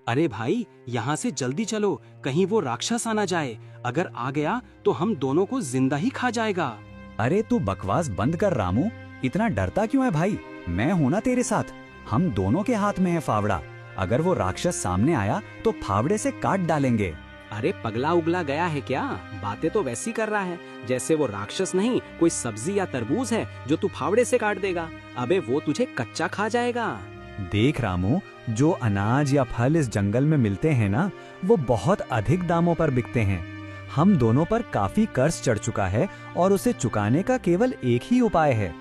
अरे भाई, यहाँ से जल्दी चलो, कहीं वो राक्षस आना जाए। अगर आ गया तो हम दोनों को जिंदा ही खा जाएगा। अरे तू बकवास बंद कर रामू, इतना डरता क्यों है भाई? मैं हूं ना तेरे साथ। हम दोनों के हाथ में है फावड़ा। अगर वो राक्षस सामने आया तो फावड़े से काट डालेंगे। अरे पगला उगला गया है क्या? बातें तो वैसी कर रहा है जैसे वो राक्षस नहीं, कोई सब्जी या तरबूज है जो तू फावड़े से काट देगा। अबे वो तुझे कच्चा खा जाएगा। देख रामू, जो अनाज या फल इस जंगल में मिलते हैं ना, वो बहुत अधिक दामों पर बिकते हैं। हम दोनों पर काफी कर्ज चढ़ चुका है और उसे चुकाने का केवल एक ही उपाय है।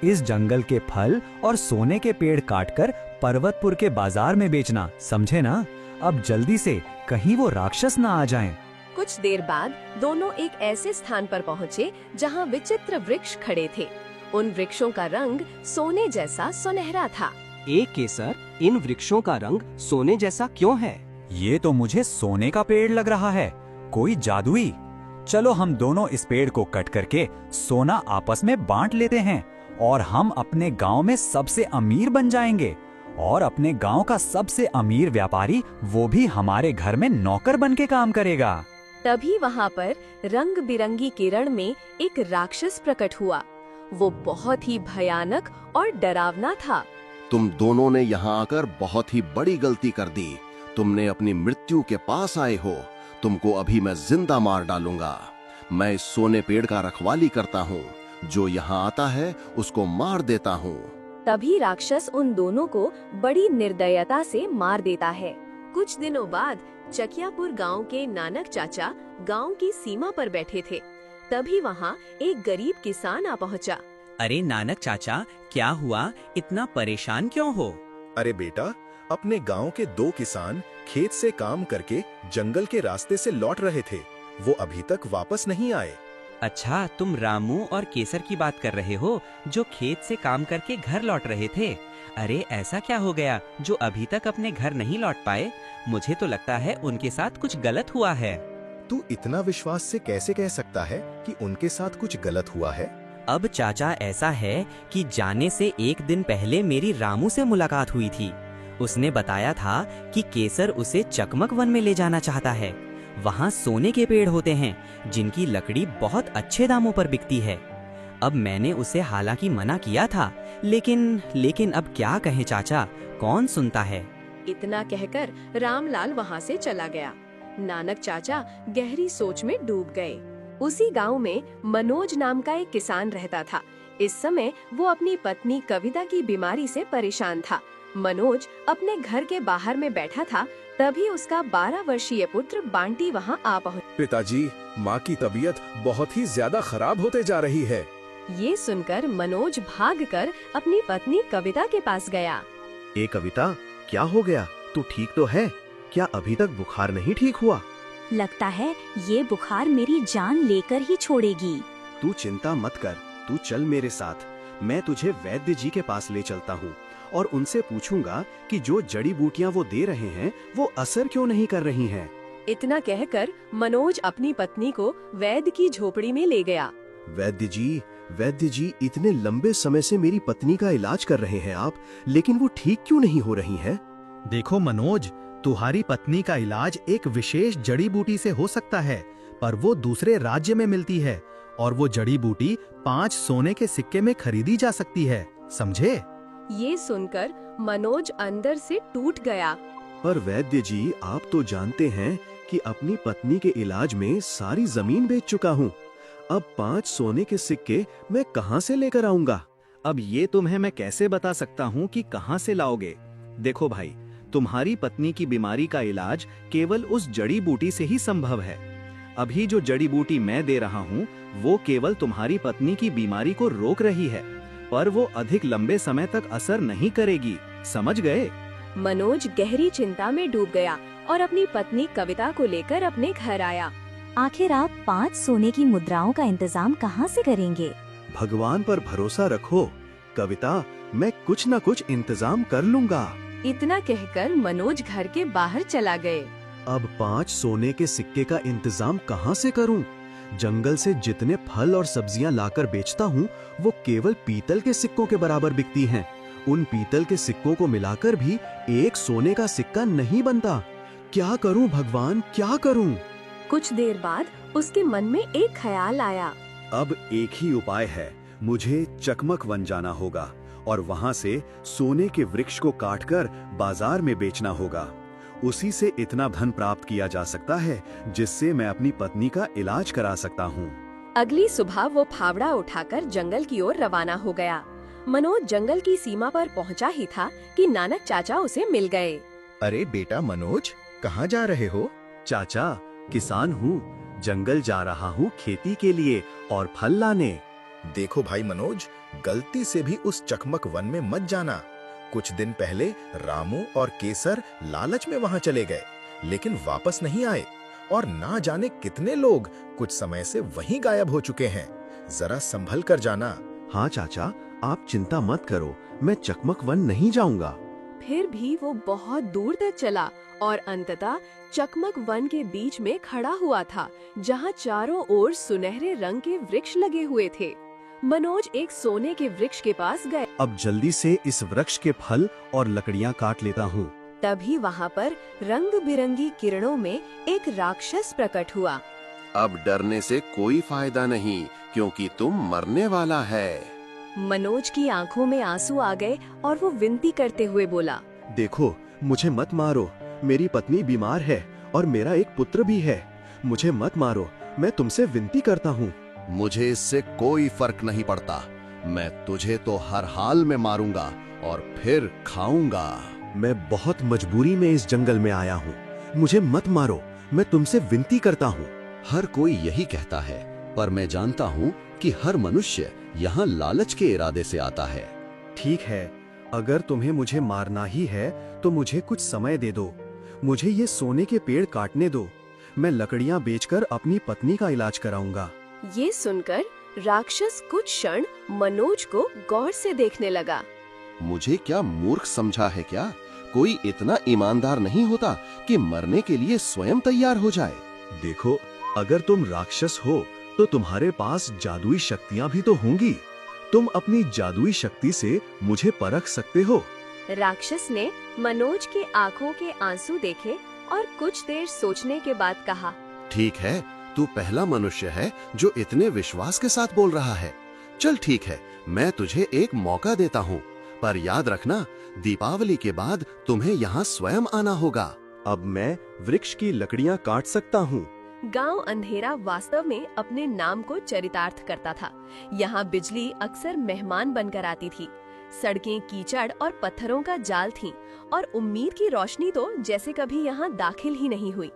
इस जंगल के फल और सोने के पेड़ काटकर पर्वतपुर के बाजार में बेचना, समझे ना? अब जल्दी से, कहीं वो राक्षस ना आ जाएं। कुछ देर बाद दोनों एक ऐसे स्थान पर पहुँचे जहाँ विचित्र वृक्ष खड़े थे। उन वृक्षों का रंग सोने जैसा सुनहरा था। एक केसर, इन वृक्षों का रंग सोने जैसा क्यों है? ये तो मुझे सोने का पेड़ लग रहा है, कोई जादुई। चलो हम दोनों इस पेड़ को कट करके सोना आपस में बांट लेते हैं और हम अपने गांव में सबसे अमीर बन जाएंगे। और अपने गांव का सबसे अमीर व्यापारी वो भी हमारे घर में नौकर बन के काम करेगा। तभी वहाँ पर रंग बिरंगी किरण में एक राक्षस प्रकट हुआ। वो बहुत ही भयानक और डरावना था। तुम दोनों ने यहाँ आकर बहुत ही बड़ी गलती कर दी। तुमने अपनी मृत्यु के पास आए हो। तुमको अभी मैं जिंदा मार डालूंगा। मैं इस सोने पेड़ का रखवाली करता हूँ। जो यहाँ आता है उसको मार देता हूँ। तभी राक्षस उन दोनों को बड़ी निर्दयता से मार देता है। कुछ दिनों बाद चकियापुर गांव के नानक चाचा गांव की सीमा पर बैठे थे। तभी वहाँ एक गरीब किसान आ पहुँचा। अरे नानक चाचा, क्या हुआ? इतना परेशान क्यों हो? अरे बेटा, अपने गांव के 2 किसान खेत से काम करके जंगल के रास्ते से लौट रहे थे। वो अभी तक वापस नहीं आए। अच्छा, तुम रामू और केसर की बात कर रहे हो जो खेत से काम करके घर लौट रहे थे। अरे ऐसा क्या हो गया जो अभी तक अपने घर नहीं लौट पाए? मुझे तो लगता है उनके साथ कुछ गलत हुआ है। तू इतना विश्वास से कैसे कह सकता है कि उनके साथ कुछ गलत हुआ है? अब चाचा, ऐसा है कि जाने से एक दिन पहले मेरी रामू से मुलाकात हुई थी। उसने बताया था कि केसर उसे चकमक वन में ले जाना चाहता है। वहाँ सोने के पेड़ होते हैं जिनकी लकड़ी बहुत अच्छे दामों पर बिकती है। अब मैंने उसे हालांकि मना किया था, लेकिन अब क्या कहें चाचा, कौन सुनता है। इतना कहकर रामलाल वहाँ से चला गया। नानक चाचा गहरी सोच में डूब गए। उसी गांव में मनोज नाम का एक किसान रहता था। इस समय वो अपनी पत्नी कविता की बीमारी से परेशान था। मनोज अपने घर के बाहर में बैठा था। तभी उसका 12 वर्षीय पुत्र बांटी वहाँ आ पहुँचा। पिताजी, माँ की तबीयत बहुत ही ज्यादा खराब होते जा रही है। ये सुनकर मनोज भागकर अपनी पत्नी कविता के पास गया। ए कविता, क्या हो गया? तू ठीक तो है? क्या अभी तक बुखार नहीं ठीक हुआ? लगता है ये बुखार मेरी जान लेकर ही छोड़ेगी। तू चिंता मत कर, तू चल मेरे साथ। मैं तुझे वैद्य जी के पास ले चलता हूँ और उनसे पूछूंगा कि जो जड़ी बूटियाँ वो दे रहे हैं वो असर क्यों नहीं कर रही हैं। इतना कहकर मनोज अपनी पत्नी को वैद्य की झोपड़ी में ले गया। वैद्य जी, इतने लंबे समय से मेरी पत्नी का इलाज कर रहे हैं आप, लेकिन वो ठीक क्यों नहीं हो रही हैं? देखो मनोज, तुम्हारी पत्नी का इलाज एक विशेष जड़ी बूटी से हो सकता है, पर वो दूसरे राज्य में मिलती है और वो जड़ी बूटी 5 सोने के सिक्के में खरीदी जा सकती है, समझे? ये सुनकर मनोज अंदर से टूट गया। पर वैद्य जी, आप तो जानते हैं कि अपनी पत्नी के इलाज में सारी जमीन बेच चुका हूँ। अब 5 सोने के सिक्के मैं कहाँ से लेकर आऊंगा? अब ये तुम्हें मैं कैसे बता सकता हूँ कि कहाँ से लाओगे? देखो भाई, तुम्हारी पत्नी की बीमारी का इलाज केवल उस जड़ी बूटी से ही संभव है। अभी जो जड़ी बूटी मैं दे रहा हूँ वो केवल तुम्हारी पत्नी की बीमारी को रोक रही है, पर वो अधिक लंबे समय तक असर नहीं करेगी, समझ गए? मनोज गहरी चिंता में डूब गया और अपनी पत्नी कविता को लेकर अपने घर आया। आखिर आप 5 सोने की मुद्राओं का इंतजाम कहाँ से करेंगे? भगवान पर भरोसा रखो कविता, मैं कुछ न कुछ इंतजाम कर लूंगा। इतना कहकर मनोज घर के बाहर चला गए। अब 5 सोने के सिक्के का इंतजाम कहाँ से करूं? जंगल से जितने फल और सब्जियां लाकर बेचता हूँ वो केवल पीतल के सिक्कों के बराबर बिकती हैं। उन पीतल के सिक्कों को मिलाकर भी एक सोने का सिक्का नहीं बनता। क्या करूं भगवान, क्या करूं? कुछ देर बाद उसके मन में एक ख्याल आया। अब एक ही उपाय है, मुझे चकमक वन जाना होगा और वहां से सोने के वृक्ष को काटकर बाजार में बेचना होगा। उसी से इतना धन प्राप्त किया जा सकता है जिससे मैं अपनी पत्नी का इलाज करा सकता हूँ। अगली सुबह वो फावड़ा उठाकर जंगल की ओर रवाना हो गया। मनोज जंगल की सीमा पर पहुंचा ही था कि नानक चाचा उसे मिल गए। अरे बेटा मनोज, कहाँ जा रहे हो? चाचा, किसान हूँ, जंगल जा रहा हूँ खेती के लिए और फल लाने। देखो भाई मनोज, गलती से भी उस चकमक वन में मत जाना। कुछ दिन पहले रामू और केसर लालच में वहां चले गए, लेकिन वापस नहीं आए और ना जाने कितने लोग कुछ समय से वहीं गायब हो चुके हैं। जरा संभल कर जाना। हाँ चाचा, आप चिंता मत करो, मैं चकमक वन नहीं जाऊंगा। फिर भी वो बहुत दूर तक चला और अंततः चकमक वन के बीच में खड़ा हुआ था, जहाँ चारों ओर सुनहरे रंग के वृक्ष लगे हुए थे। मनोज एक सोने के वृक्ष के पास गए। अब जल्दी से इस वृक्ष के फल और लकड़ियाँ काट लेता हूँ। तभी वहाँ पर रंग बिरंगी किरणों में एक राक्षस प्रकट हुआ। अब डरने से कोई फायदा नहीं, क्योंकि तुम मरने वाला है। मनोज की आंखों में आंसू आ गए और वो विनती करते हुए बोला, देखो, मुझे मत मारो, मेरी पत्नी बीमार है और मेरा एक पुत्र भी है। मुझे मत मारो, मैं तुमसे विनती करता हूँ। मुझे इससे कोई फर्क नहीं पड़ता। मैं तुझे तो हर हाल में मारूंगा और फिर खाऊंगा। मैं बहुत मजबूरी में इस जंगल में आया हूँ, मुझे मत मारो, मैं तुमसे विनती करता हूँ। हर कोई यही कहता है, पर मैं जानता हूँ कि हर मनुष्य यहाँ लालच के इरादे से आता है। ठीक है, अगर तुम्हें मुझे मारना ही है तो मुझे कुछ समय दे दो। मुझे ये सोने के पेड़ काटने दो, मैं लकड़ियाँ बेचकर अपनी पत्नी का इलाज कराऊंगा। ये सुनकर राक्षस कुछ क्षण मनोज को गौर से देखने लगा। मुझे क्या मूर्ख समझा है क्या? कोई इतना ईमानदार नहीं होता कि मरने के लिए स्वयं तैयार हो जाए। देखो, अगर तुम राक्षस हो तो तुम्हारे पास जादुई शक्तियाँ भी तो होंगी। तुम अपनी जादुई शक्ति से मुझे परख सकते हो। राक्षस ने मनोज की आंखों के आंसू देखे और कुछ देर सोचने के बाद कहा, ठीक है, तू पहला मनुष्य है जो इतने विश्वास के साथ बोल रहा है। चल ठीक है, मैं तुझे एक मौका देता हूँ, पर याद रखना, दीपावली के बाद तुम्हें यहाँ स्वयं आना होगा। अब मैं वृक्ष की लकड़ियाँ काट सकता हूँ। गांव अंधेरा वास्तव में अपने नाम को चरितार्थ करता था। यहाँ बिजली अक्सर मेहमान बनकर आती थी। सड़कें कीचड़ और पत्थरों का जाल थीं और उम्मीद की रोशनी तो जैसे कभी यहाँ दाखिल ही नहीं हुई।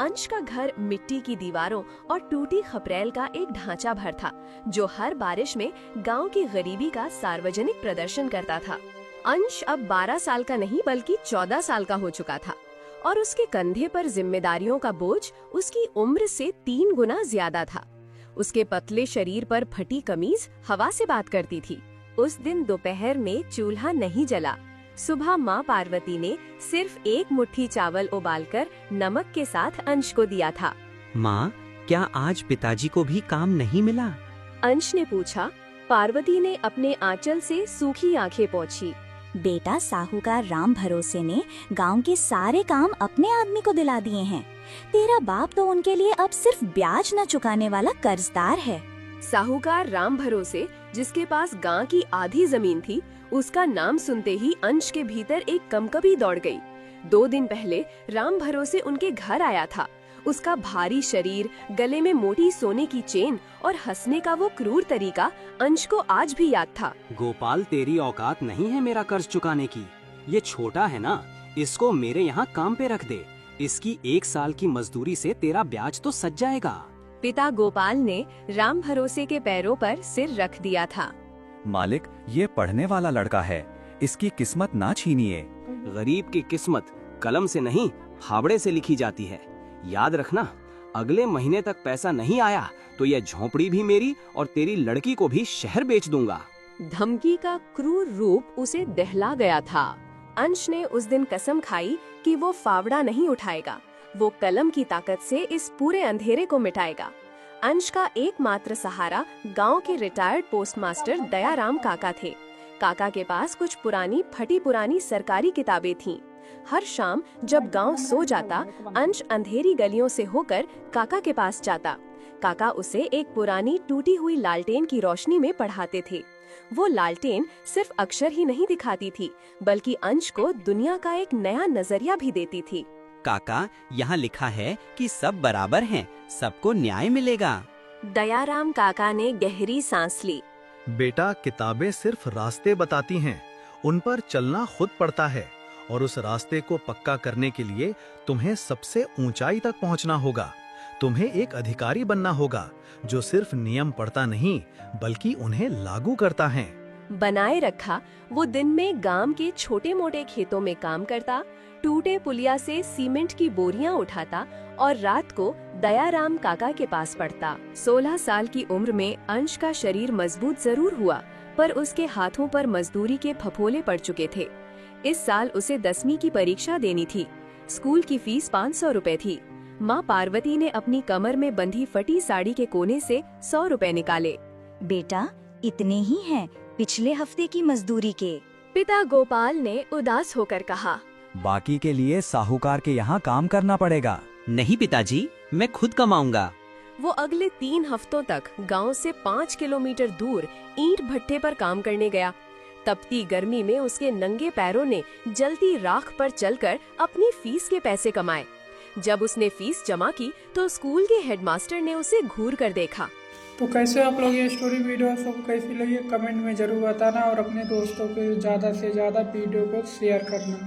अंश का घर मिट्टी की दीवारों और टूटी खपरेल का एक ढांचा भर था, जो हर बारिश में गांव की गरीबी का सार्वजनिक प्रदर्शन करता था। अंश अब 12 साल का नहीं बल्कि 14 साल का हो चुका था और उसके कंधे पर जिम्मेदारियों का बोझ उसकी उम्र से 3 गुना ज्यादा था। उसके पतले शरीर पर फटी कमीज हवा से बात करती थी। उस दिन दोपहर में चूल्हा नहीं जला। सुबह माँ पार्वती ने सिर्फ एक मुट्ठी चावल उबालकर नमक के साथ अंश को दिया था। माँ, क्या आज पिताजी को भी काम नहीं मिला? अंश ने पूछा। पार्वती ने अपने आंचल से सूखी आंखें पोंछी। बेटा, साहूकार राम भरोसे ने गांव के सारे काम अपने आदमी को दिला दिए हैं। तेरा बाप तो उनके लिए अब सिर्फ ब्याज न चुकाने वाला कर्जदार है। साहूकार राम भरोसे, जिसके पास गांव की आधी जमीन थी, उसका नाम सुनते ही अंश के भीतर एक कंपकपी दौड़ गई। 2 दिन पहले राम भरोसे उनके घर आया था। उसका भारी शरीर, गले में मोटी सोने की चेन और हंसने का वो क्रूर तरीका अंश को आज भी याद था। गोपाल, तेरी औकात नहीं है मेरा कर्ज चुकाने की। ये छोटा है ना, इसको मेरे यहाँ काम पे रख दे। इसकी 1 साल की मजदूरी से तेरा ब्याज तो सज जाएगा। पिता गोपाल ने राम भरोसे के पैरों पर सिर रख दिया था। मालिक, ये पढ़ने वाला लड़का है, इसकी किस्मत ना छीनिए। गरीब की किस्मत कलम से नहीं, फावड़े से लिखी जाती है। याद रखना, अगले महीने तक पैसा नहीं आया तो यह झोंपड़ी भी मेरी और तेरी लड़की को भी शहर बेच दूंगा। धमकी का क्रूर रूप उसे दहला गया था। अंश ने उस दिन कसम खाई कि वो फावड़ा नहीं उठाएगा। वो कलम की ताकत से इस पूरे अंधेरे को मिटाएगा। अंश का एकमात्र सहारा गांव के रिटायर्ड पोस्टमास्टर दयाराम काका थे। काका के पास कुछ पुरानी फटी पुरानी सरकारी किताबें थीं। हर शाम जब गांव सो जाता, अंश अंधेरी गलियों से होकर काका के पास जाता। काका उसे एक पुरानी टूटी हुई लालटेन की रोशनी में पढ़ाते थे। वो लालटेन सिर्फ अक्षर ही नहीं दिखाती थी, बल्कि अंश को दुनिया का एक नया नजरिया भी देती थी। काका, यहाँ लिखा है कि सब बराबर हैं, सबको न्याय मिलेगा। दयाराम काका ने गहरी सांस ली। बेटा, किताबें सिर्फ रास्ते बताती हैं, उन पर चलना खुद पड़ता है, और उस रास्ते को पक्का करने के लिए तुम्हें सबसे ऊंचाई तक पहुंचना होगा। तुम्हें एक अधिकारी बनना होगा जो सिर्फ नियम पढ़ता नहीं बल्कि उन्हें लागू करता है। बनाए रखा, वो दिन में गांव के छोटे मोटे खेतों में काम करता, टूटे पुलिया से सीमेंट की बोरियां उठाता और रात को दयाराम काका के पास पढ़ता। 16 साल की उम्र में अंश का शरीर मजबूत जरूर हुआ, पर उसके हाथों पर मजदूरी के फफोले पड़ चुके थे। इस साल उसे 10वीं की परीक्षा देनी थी। स्कूल की फीस 500 रुपए थी। माँ पार्वती ने अपनी कमर में बंधी फटी साड़ी के कोने से 100 रुपए निकाले। बेटा, इतने ही हैं पिछले हफ्ते की मजदूरी के। पिता गोपाल ने उदास होकर कहा। बाकी के लिए साहूकार के यहाँ काम करना पड़ेगा। नहीं पिताजी, मैं खुद कमाऊंगा। वो अगले 3 हफ्तों तक गांव से 5 किलोमीटर दूर ईंट भट्टे पर काम करने गया। तपती गर्मी में उसके नंगे पैरों ने जलती राख पर चलकर अपनी फीस के पैसे कमाए। जब उसने फीस जमा की तो स्कूल के हेडमास्टर ने उसे घूर कर देखा। तो कैसे आप लोग ये स्टोरी वीडियो सबको कैसी लगी कमेंट में जरूर बताना, और अपने दोस्तों को ज़्यादा से ज़्यादा वीडियो को शेयर करना।